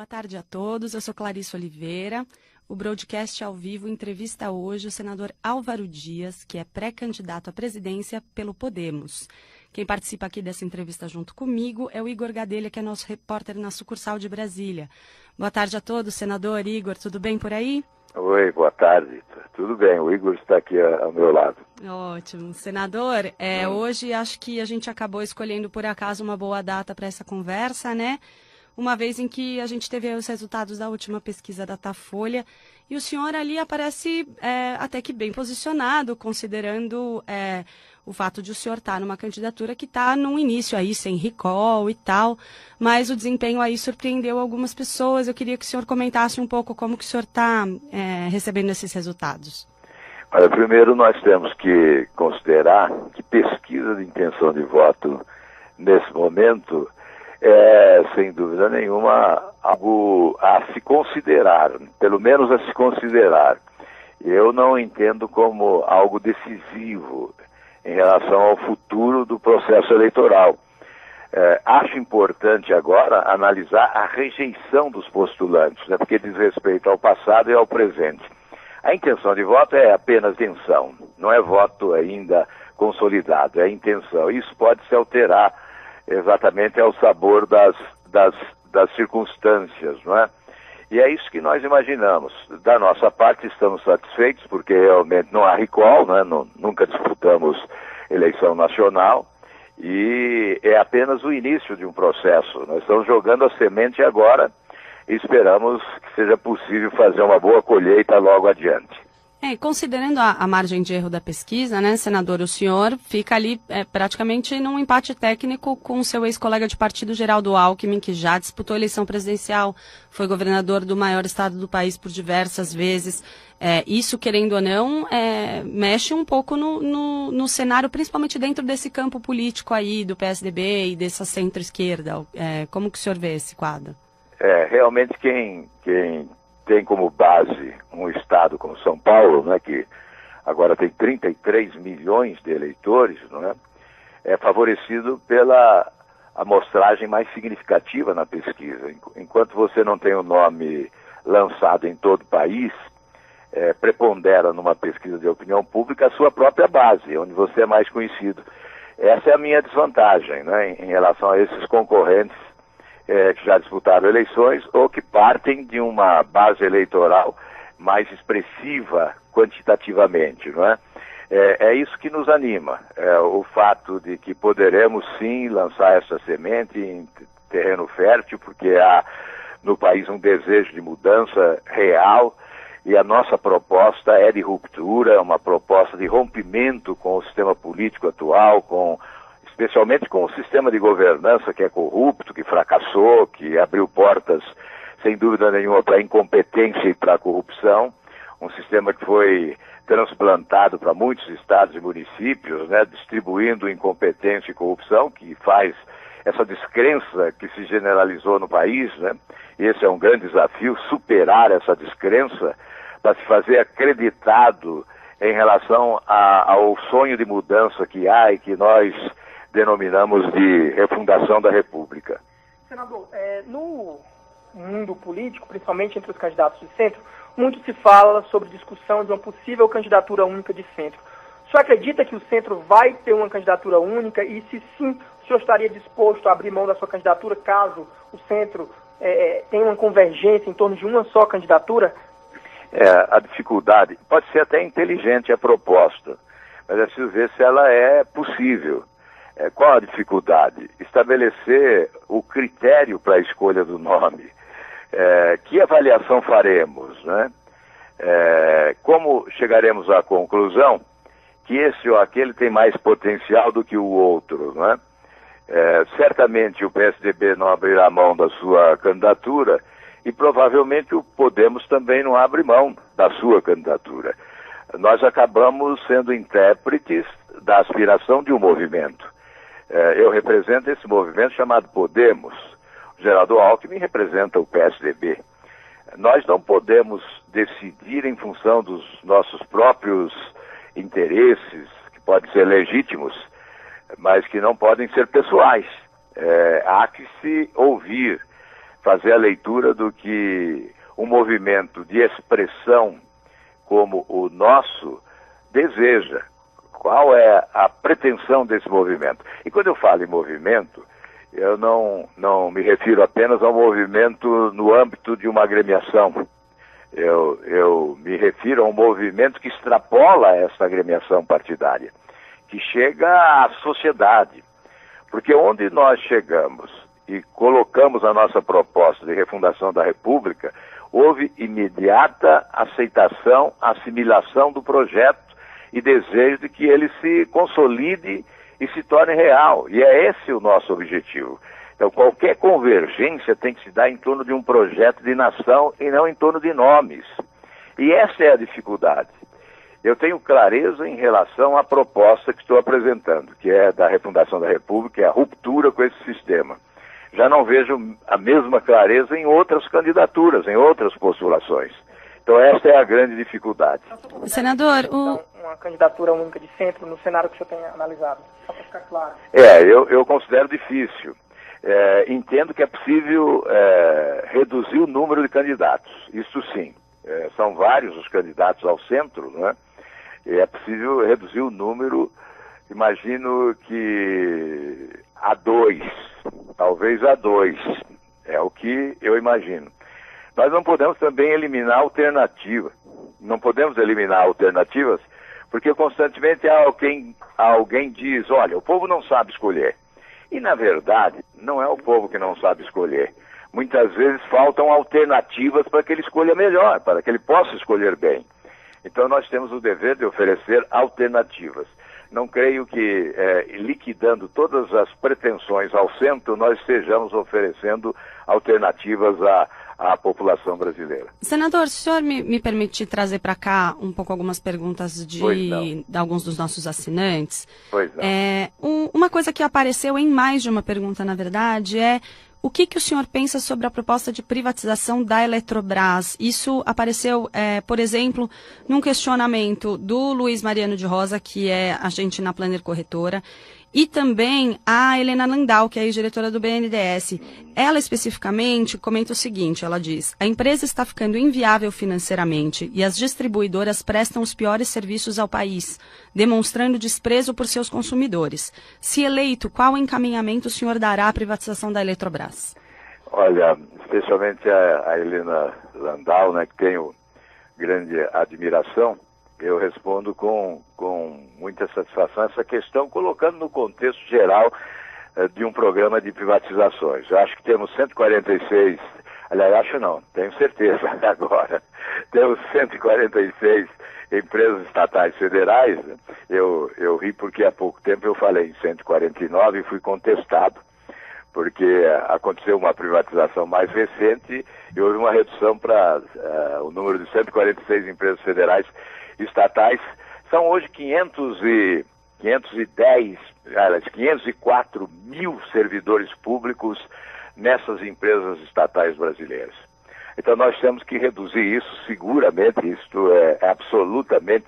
Boa tarde a todos, eu sou Clarice Oliveira. O broadcast ao vivo entrevista hoje o senador Álvaro Dias, que é pré-candidato à presidência pelo Podemos. Quem participa aqui dessa entrevista junto comigo é o Igor Gadelha, que é nosso repórter na sucursal de Brasília. Boa tarde a todos, senador Igor, tudo bem por aí? Oi, boa tarde. Tudo bem, o Igor está aqui ao meu lado. Ótimo. Senador, hoje acho que a gente acabou escolhendo por acaso uma boa data para essa conversa, né? Uma vez em que a gente teve os resultados da última pesquisa da Datafolha, e o senhor ali aparece até que bem posicionado, considerando o fato de o senhor estar numa candidatura que está no início aí, sem recall e tal, mas o desempenho aí surpreendeu algumas pessoas. Eu queria que o senhor comentasse um pouco como que o senhor está recebendo esses resultados. Olha, primeiro nós temos que considerar que pesquisa de intenção de voto, nesse momento, sem dúvida nenhuma, algo a se considerar, pelo menos a se considerar. Eu não entendo como algo decisivo em relação ao futuro do processo eleitoral. Acho importante agora analisar a rejeição dos postulantes, né, porque diz respeito ao passado e ao presente. A intenção de voto é apenas intenção, não é voto ainda consolidado, é intenção. Isso pode se alterar exatamente ao sabor das circunstâncias, não é? E é isso que nós imaginamos. Da nossa parte, estamos satisfeitos, porque realmente não há recall, né? Nunca disputamos eleição nacional, e é apenas o início de um processo. Nós estamos jogando a semente agora e esperamos que seja possível fazer uma boa colheita logo adiante. Considerando a margem de erro da pesquisa, né, senador, o senhor fica ali praticamente num empate técnico com o seu ex-colega de partido, Geraldo Alckmin, que já disputou a eleição presidencial, foi governador do maior estado do país por diversas vezes. Isso, querendo ou não, mexe um pouco no cenário, principalmente dentro desse campo político aí do PSDB e dessa centro-esquerda. Como que o senhor vê esse quadro? Realmente quem tem como base um estado como São Paulo, né, que agora tem 33 milhões de eleitores, não é favorecido pela amostragem mais significativa na pesquisa. Enquanto você não tem o nome lançado em todo o país, prepondera numa pesquisa de opinião pública a sua própria base, onde você é mais conhecido. Essa é a minha desvantagem, né, em relação a esses concorrentes que já disputaram eleições ou que partem de uma base eleitoral mais expressiva quantitativamente, não é? É isso que nos anima, o fato de que poderemos sim lançar essa semente em terreno fértil, porque há no país um desejo de mudança real e a nossa proposta é de ruptura, uma proposta de rompimento com o sistema político atual, especialmente com o sistema de governança que é corrupto, que fracassou, que abriu portas, sem dúvida nenhuma, para a incompetência e para a corrupção. Um sistema que foi transplantado para muitos estados e municípios, né, distribuindo incompetência e corrupção, que faz essa descrença que se generalizou no país, né? Esse é um grande desafio, superar essa descrença para se fazer acreditado em relação ao sonho de mudança que há e que nós denominamos de refundação da República. Senador, no mundo político, principalmente entre os candidatos de centro, muito se fala sobre discussão de uma possível candidatura única de centro. O senhor acredita que o centro vai ter uma candidatura única e, se sim, o senhor estaria disposto a abrir mão da sua candidatura caso o centro tenha uma convergência em torno de uma só candidatura? A dificuldade, pode ser até inteligente a proposta, mas é preciso ver se ela é possível. Qual a dificuldade? Estabelecer o critério para a escolha do nome. Que avaliação faremos, né? Como chegaremos à conclusão que esse ou aquele tem mais potencial do que o outro, não é? Certamente o PSDB não abrirá mão da sua candidatura e provavelmente o Podemos também não abre mão da sua candidatura. Nós acabamos sendo intérpretes da aspiração de um movimento. Eu represento esse movimento chamado Podemos. O Geraldo Alckmin representa o PSDB. Nós não podemos decidir em função dos nossos próprios interesses, que podem ser legítimos, mas que não podem ser pessoais. Há que se ouvir fazer a leitura do que um movimento de expressão como o nosso deseja. Qual é a pretensão desse movimento? E quando eu falo em movimento, eu não me refiro apenas ao movimento no âmbito de uma agremiação. Eu me refiro a um movimento que extrapola essa agremiação partidária, que chega à sociedade. Porque onde nós chegamos e colocamos a nossa proposta de refundação da República, houve imediata aceitação, assimilação do projeto e desejo de que ele se consolide e se torne real. E é esse o nosso objetivo. Então, qualquer convergência tem que se dar em torno de um projeto de nação e não em torno de nomes. E essa é a dificuldade. Eu tenho clareza em relação à proposta que estou apresentando, que é da refundação da República, que é a ruptura com esse sistema. Já não vejo a mesma clareza em outras candidaturas, em outras postulações. Então essa é a grande dificuldade. Senador, uma candidatura única de centro no cenário que o senhor tem analisado, só para ficar claro. Eu considero difícil. Entendo que é possível reduzir o número de candidatos, isso sim. São vários os candidatos ao centro, não é? E é possível reduzir o número, imagino que a 2, talvez a 2, é o que eu imagino. Nós não podemos também eliminar alternativas. Não podemos eliminar alternativas, porque constantemente alguém diz, olha, o povo não sabe escolher. E, na verdade, não é o povo que não sabe escolher. Muitas vezes faltam alternativas para que ele escolha melhor, para que ele possa escolher bem. Então nós temos o dever de oferecer alternativas. Não creio que, liquidando todas as pretensões ao centro, nós estejamos oferecendo alternativas à população brasileira. Senador, se o senhor me permitir trazer para cá um pouco algumas perguntas de alguns dos nossos assinantes. Pois não. Uma coisa que apareceu em mais de uma pergunta, na verdade, é o que o senhor pensa sobre a proposta de privatização da Eletrobras? Isso apareceu, por exemplo, num questionamento do Luiz Mariano de Rosa, que é agente na Planner Corretora, e também a Helena Landau, que é a diretora do BNDES. Ela especificamente comenta o seguinte, ela diz: a empresa está ficando inviável financeiramente e as distribuidoras prestam os piores serviços ao país, demonstrando desprezo por seus consumidores. Se eleito, qual encaminhamento o senhor dará à privatização da Eletrobras? Olha, especialmente a Helena Landau, né, que tenho grande admiração, eu respondo com muita satisfação essa questão, colocando no contexto geral de um programa de privatizações. Eu acho que temos 146, aliás, acho não, tenho certeza agora, temos 146 empresas estatais federais. Eu ri porque há pouco tempo eu falei em 149 e fui contestado, porque aconteceu uma privatização mais recente e houve uma redução para o número de 146 empresas federais estatais. São hoje 504 mil servidores públicos nessas empresas estatais brasileiras. Então nós temos que reduzir isso seguramente, isto é absolutamente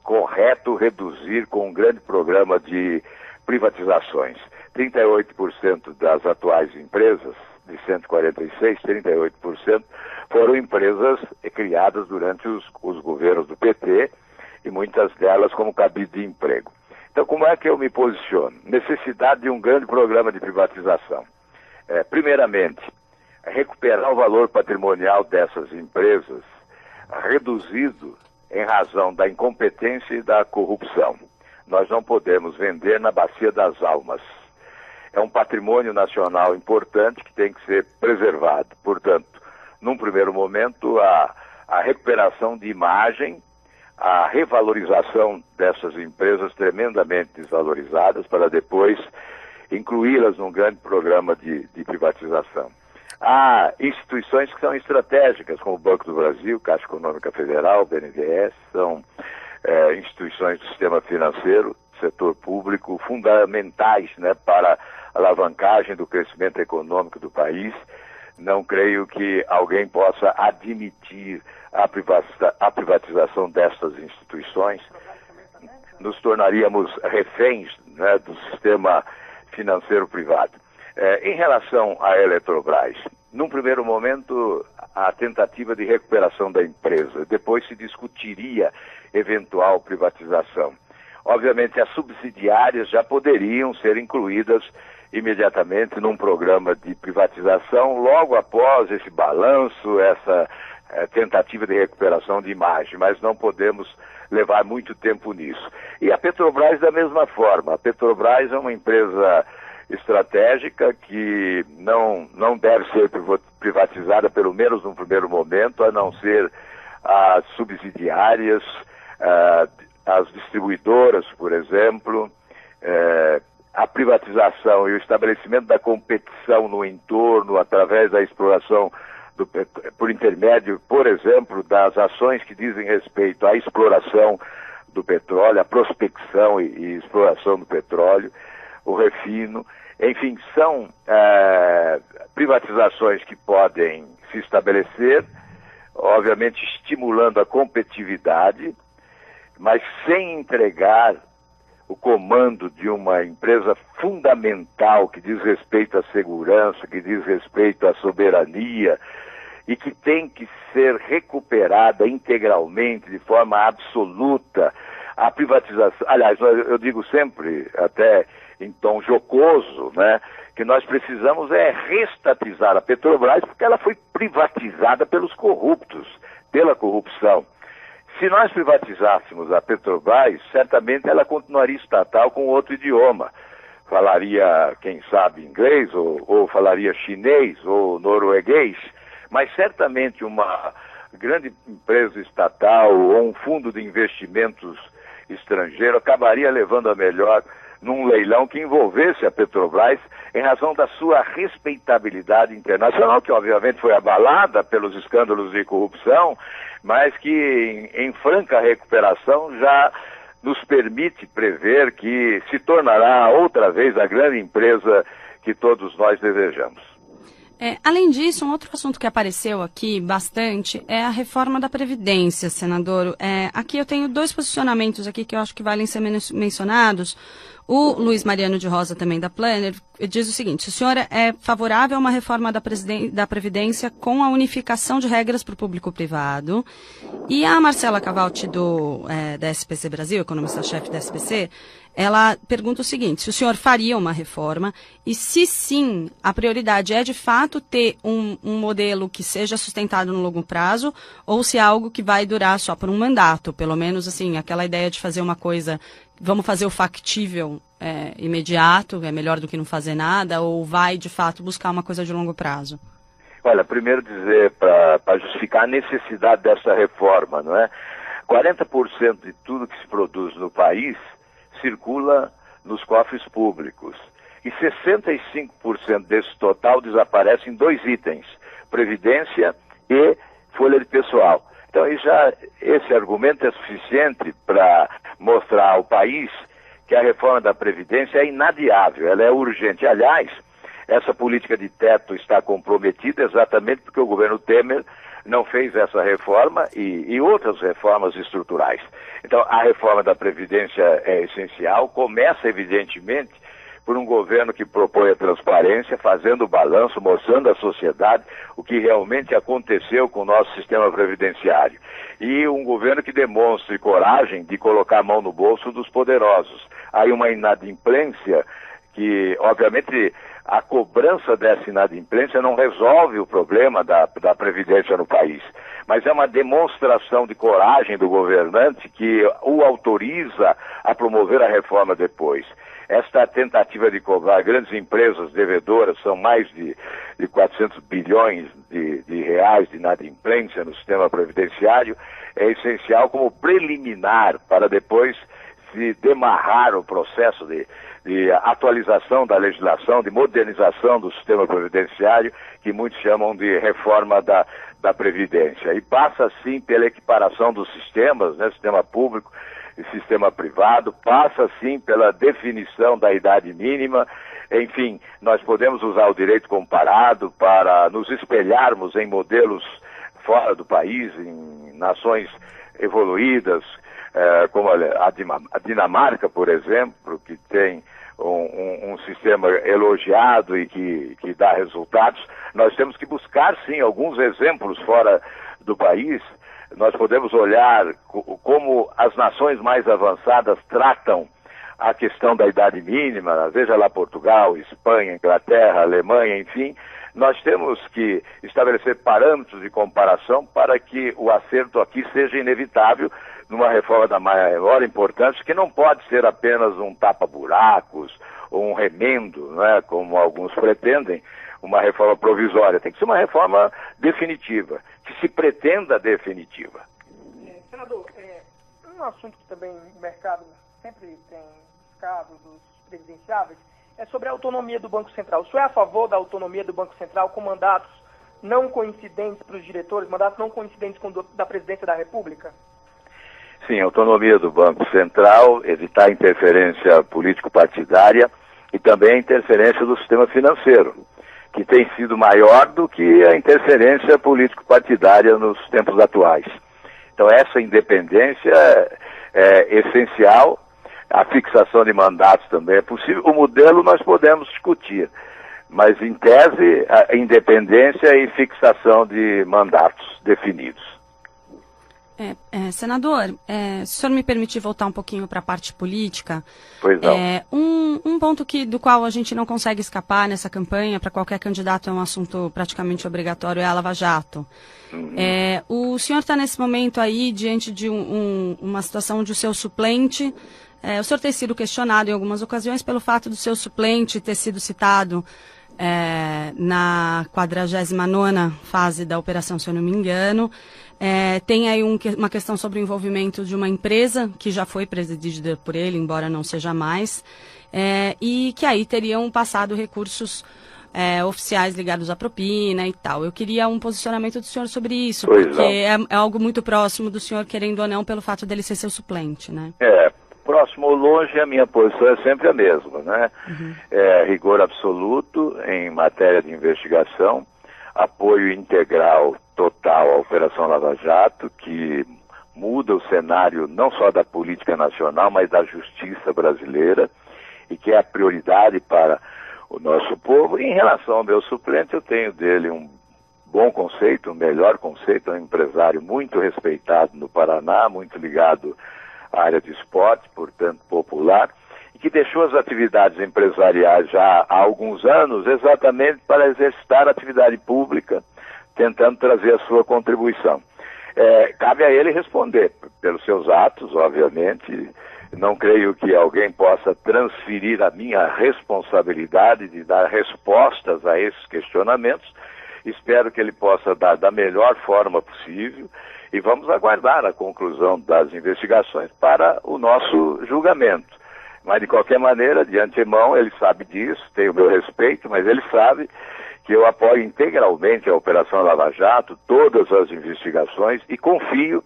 correto, reduzir com um grande programa de privatizações. 38% das atuais empresas, de 146, 38% foram empresas criadas durante os governos do PT e muitas delas como cabide de emprego. Então, como é que eu me posiciono? Necessidade de um grande programa de privatização. Primeiramente, recuperar o valor patrimonial dessas empresas, reduzido em razão da incompetência e da corrupção. Nós não podemos vender na bacia das almas. É um patrimônio nacional importante que tem que ser preservado. Portanto, num primeiro momento, a recuperação de imagem, a revalorização dessas empresas tremendamente desvalorizadas para depois incluí-las num grande programa de privatização. Há instituições que são estratégicas, como o Banco do Brasil, Caixa Econômica Federal, o BNDES, são instituições do sistema financeiro, setor público, fundamentais, né, para a alavancagem do crescimento econômico do país. Não creio que alguém possa admitir a privatização destas instituições. Nos tornaríamos reféns, né, do sistema financeiro privado. Em relação à Eletrobras, num primeiro momento, a tentativa de recuperação da empresa. Depois se discutiria eventual privatização. Obviamente, as subsidiárias já poderiam ser incluídas imediatamente num programa de privatização, logo após esse balanço, essa tentativa de recuperação de imagem, mas não podemos levar muito tempo nisso. E a Petrobras da mesma forma. A Petrobras é uma empresa estratégica que não deve ser privatizada, pelo menos num primeiro momento, a não ser as subsidiárias, as distribuidoras, por exemplo. A privatização e o estabelecimento da competição no entorno através da exploração por intermédio, por exemplo, das ações que dizem respeito à exploração do petróleo, à prospecção e exploração do petróleo, o refino, enfim, são privatizações que podem se estabelecer, obviamente estimulando a competitividade, mas sem entregar o comando de uma empresa fundamental que diz respeito à segurança, que diz respeito à soberania e que tem que ser recuperada integralmente, de forma absoluta. A privatização, aliás, eu digo sempre, até em tom jocoso, né, que nós precisamos reestatizar a Petrobras porque ela foi privatizada pelos corruptos, pela corrupção. Se nós privatizássemos a Petrobras, certamente ela continuaria estatal com outro idioma. Falaria, quem sabe, inglês, ou falaria chinês, ou norueguês, mas certamente uma grande empresa estatal ou um fundo de investimentos estrangeiro acabaria levando a melhor num leilão que envolvesse a Petrobras em razão da sua respeitabilidade internacional, que obviamente foi abalada pelos escândalos de corrupção, mas que em franca recuperação já nos permite prever que se tornará outra vez a grande empresa que todos nós desejamos. Além disso, um outro assunto que apareceu aqui bastante é a reforma da Previdência, senador. Aqui eu tenho dois posicionamentos aqui que eu acho que valem ser mencionados. O Luiz Mariano de Rosa, também da Planner, diz o seguinte: o senhor é favorável a uma reforma da Previdência com a unificação de regras para o público-privado. E a Marcela Cavalti, da SPC Brasil, economista-chefe da SPC, ela pergunta o seguinte: se o senhor faria uma reforma e, se sim, a prioridade é de fato ter um modelo que seja sustentado no longo prazo, ou se é algo que vai durar só por um mandato, pelo menos assim, aquela ideia de fazer uma coisa, vamos fazer o factível imediato, é melhor do que não fazer nada, ou vai de fato buscar uma coisa de longo prazo? Olha, primeiro dizer, para justificar a necessidade dessa reforma, não é? 40% de tudo que se produz no país circula nos cofres públicos. E 65% desse total desaparece em dois itens: previdência e folha de pessoal. Então, esse argumento é suficiente para mostrar ao país que a reforma da Previdência é inadiável, ela é urgente. Aliás, essa política de teto está comprometida exatamente porque o governo Temer não fez essa reforma e outras reformas estruturais. Então, a reforma da Previdência é essencial, começa, evidentemente, por um governo que propõe a transparência, fazendo o balanço, mostrando à sociedade o que realmente aconteceu com o nosso sistema previdenciário. E um governo que demonstre coragem de colocar a mão no bolso dos poderosos. Aí uma inadimplência que, obviamente, a cobrança dessa inadimplência não resolve o problema da Previdência no país, mas é uma demonstração de coragem do governante que o autoriza a promover a reforma depois. Esta tentativa de cobrar grandes empresas devedoras, são mais de 400 bilhões de reais de inadimplência no sistema previdenciário, é essencial como preliminar para depois se demarrar o processo de atualização da legislação, de modernização do sistema previdenciário, que muitos chamam de reforma da Previdência. E passa, sim, pela equiparação dos sistemas, né, sistema público e sistema privado, passa, sim, pela definição da idade mínima. Enfim, nós podemos usar o direito comparado para nos espelharmos em modelos fora do país, em nações evoluídas, como a Dinamarca, por exemplo, que tem um sistema elogiado e que dá resultados. Nós temos que buscar, sim, alguns exemplos fora do país. Nós podemos olhar como as nações mais avançadas tratam a questão da idade mínima, veja lá Portugal, Espanha, Inglaterra, Alemanha, enfim. Nós temos que estabelecer parâmetros de comparação para que o acerto aqui seja inevitável numa reforma da maior importância, que não pode ser apenas um tapa-buracos ou um remendo, né, como alguns pretendem, uma reforma provisória. Tem que ser uma reforma definitiva, que se pretenda definitiva. Senador, um assunto que também o mercado sempre tem buscado dos presidenciáveis é sobre a autonomia do Banco Central. O senhor é a favor da autonomia do Banco Central com mandatos não coincidentes para os diretores, mandatos não coincidentes com o da Presidência da República? Sim, a autonomia do Banco Central, evitar interferência político-partidária e também a interferência do sistema financeiro, que tem sido maior do que a interferência político-partidária nos tempos atuais. Então essa independência é essencial, a fixação de mandatos também é possível, o modelo nós podemos discutir, mas em tese a independência e fixação de mandatos definidos. Senador, se o senhor me permitir voltar um pouquinho para a parte política, pois não. Um ponto do qual a gente não consegue escapar nessa campanha, para qualquer candidato é um assunto praticamente obrigatório, é a Lava Jato. Uhum. O senhor está nesse momento aí diante de uma situação onde o seu suplente, o senhor ter sido questionado em algumas ocasiões pelo fato do seu suplente ter sido citado na 49ª fase da operação, se eu não me engano. Tem aí uma questão sobre o envolvimento de uma empresa que já foi presidida por ele, embora não seja mais, e que aí teriam passado recursos oficiais ligados à propina e tal. Eu queria um posicionamento do senhor sobre isso, porque é algo muito próximo do senhor, querendo ou não, pelo fato dele ser seu suplente, né? Próximo ou longe, a minha posição é sempre a mesma, né? Uhum. Rigor absoluto em matéria de investigação, apoio integral, total à Operação Lava Jato, que muda o cenário não só da política nacional, mas da justiça brasileira, e que é a prioridade para o nosso povo. E em relação ao meu suplente, eu tenho dele um bom conceito, um melhor conceito, um empresário muito respeitado no Paraná, muito ligado à área de esporte, portanto popular, e que deixou as atividades empresariais já há alguns anos exatamente para exercitar a atividade pública, tentando trazer a sua contribuição. Cabe a ele responder pelos seus atos, obviamente. Não creio que alguém possa transferir a minha responsabilidade de dar respostas a esses questionamentos. Espero que ele possa dar da melhor forma possível e vamos aguardar a conclusão das investigações para o nosso julgamento. Mas, de qualquer maneira, de antemão, ele sabe disso, tem o meu respeito, mas ele sabe que eu apoio integralmente a Operação Lava Jato, todas as investigações, e confio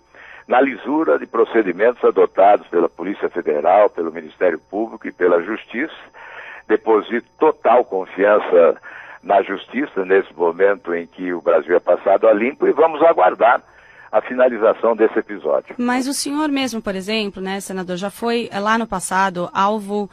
na lisura de procedimentos adotados pela Polícia Federal, pelo Ministério Público e pela Justiça. Deposito total confiança na Justiça nesse momento em que o Brasil é passado a limpo e vamos aguardar a finalização desse episódio. Mas o senhor mesmo, por exemplo, né, senador, já foi lá no passado alvo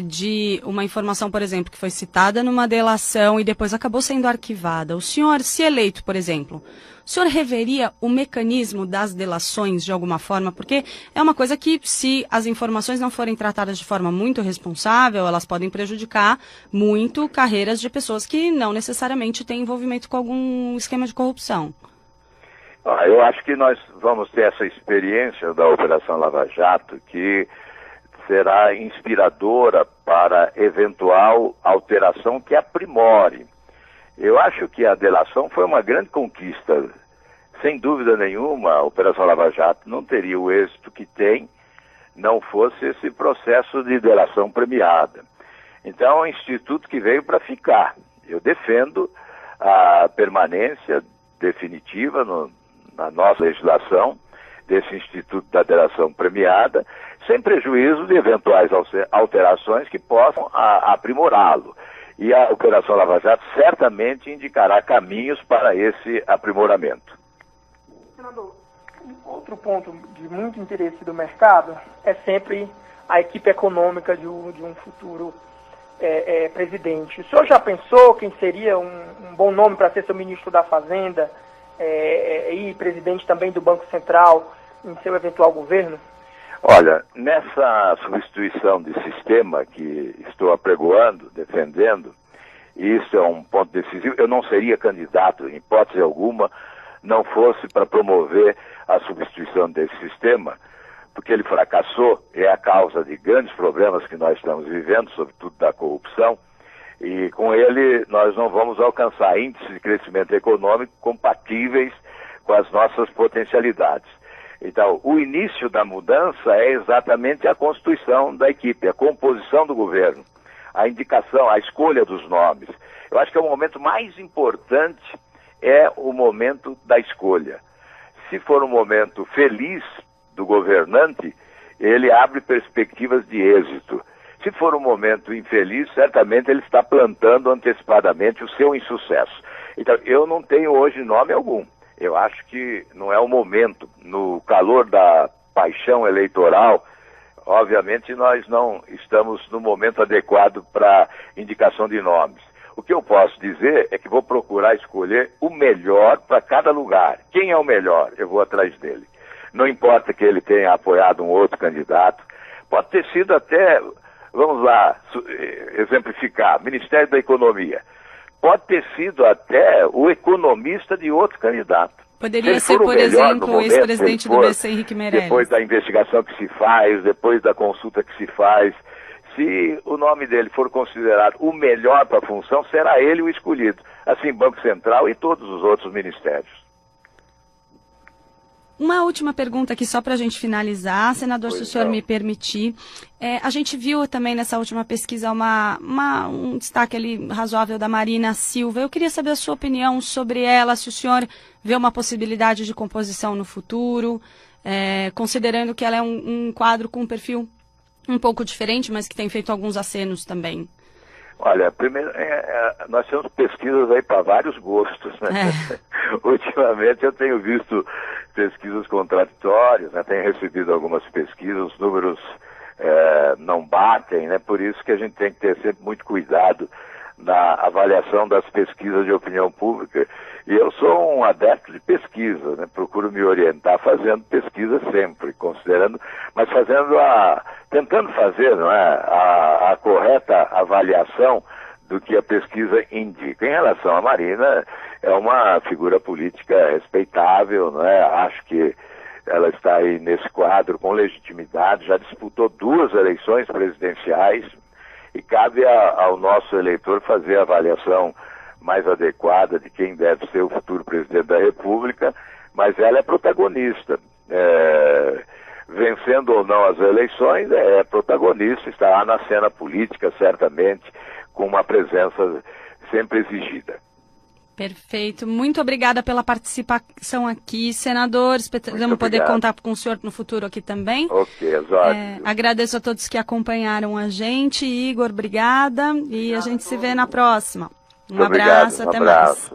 de uma informação, por exemplo, que foi citada numa delação e depois acabou sendo arquivada. O senhor, se eleito, por exemplo, o senhor reveria o mecanismo das delações de alguma forma? Porque é uma coisa que, se as informações não forem tratadas de forma muito responsável, elas podem prejudicar muito carreiras de pessoas que não necessariamente têm envolvimento com algum esquema de corrupção. Eu acho que nós vamos ter essa experiência da Operação Lava Jato que será inspiradora para eventual alteração que aprimore. Eu acho que a delação foi uma grande conquista. Sem dúvida nenhuma, a Operação Lava Jato não teria o êxito que tem não fosse esse processo de delação premiada. Então, é um instituto que veio para ficar. Eu defendo a permanência definitiva na nossa legislação desse Instituto da Delação Premiada, sem prejuízo de eventuais alterações que possam aprimorá-lo. E a Operação Lava Jato certamente indicará caminhos para esse aprimoramento. Senador, outro ponto de muito interesse do mercado é sempre a equipe econômica de um futuro presidente. O senhor já pensou quem seria um bom nome para ser seu ministro da Fazenda e presidente também do Banco Central em seu eventual governo? Olha, nessa substituição de sistema que estou apregoando, defendendo, isso é um ponto decisivo. Eu não seria candidato, em hipótese alguma, não fosse para promover a substituição desse sistema, porque ele fracassou, é a causa de grandes problemas que nós estamos vivendo, sobretudo da corrupção, e com ele nós não vamos alcançar índices de crescimento econômico compatíveis com as nossas potencialidades. Então, o início da mudança é exatamente a constituição da equipe, a composição do governo, a indicação, a escolha dos nomes. Eu acho que é o momento mais importante, é o momento da escolha. Se for um momento feliz do governante, ele abre perspectivas de êxito. Se for um momento infeliz, certamente ele está plantando antecipadamente o seu insucesso. Então, eu não tenho hoje nome algum. Eu acho que não é o momento. No calor da paixão eleitoral, obviamente nós não estamos no momento adequado para indicação de nomes. O que eu posso dizer é que vou procurar escolher o melhor para cada lugar. Quem é o melhor? Eu vou atrás dele. Não importa que ele tenha apoiado um outro candidato. Pode ter sido até, vamos lá, exemplificar, Ministério da Economia. Pode ter sido até o economista de outro candidato. Poderia ser, por exemplo, o ex-presidente do BC, Henrique Meirelles. Depois da investigação que se faz, depois da consulta que se faz, se o nome dele for considerado o melhor para a função, será ele o escolhido. Assim, Banco Central e todos os outros ministérios. Uma última pergunta aqui, só para a gente finalizar, senador, se o senhor me permitir. A gente viu também nessa última pesquisa um destaque ali razoável da Marina Silva. Eu queria saber a sua opinião sobre ela, se o senhor vê uma possibilidade de composição no futuro, considerando que ela é um quadro com um perfil um pouco diferente, mas que tem feito alguns acenos também. Olha, primeiro, nós temos pesquisas aí para vários gostos, né? Ultimamente eu tenho visto pesquisas contraditórias, né? Tenho recebido algumas pesquisas, os números não batem, né? Por isso que a gente tem que ter sempre muito cuidado na avaliação das pesquisas de opinião pública. E eu sou um adepto de pesquisa, né? Procuro me orientar fazendo pesquisa sempre, considerando, mas tentando fazer, não é, a correta avaliação do que a pesquisa indica. Em relação à Marina, é uma figura política respeitável, não é? Acho que ela está aí nesse quadro com legitimidade, já disputou 2 eleições presidenciais e cabe ao nosso eleitor fazer a avaliação mais adequada de quem deve ser o futuro presidente da República, mas ela é protagonista. Vencendo ou não as eleições, é protagonista, estará na cena política, certamente, com uma presença sempre exigida. Perfeito. Muito obrigada pela participação aqui, senador. Esperamos poder contar com o senhor no futuro aqui também. Ok, exato. Agradeço a todos que acompanharam a gente. Igor, obrigada. E a gente se vê na próxima. Um abraço, até mais.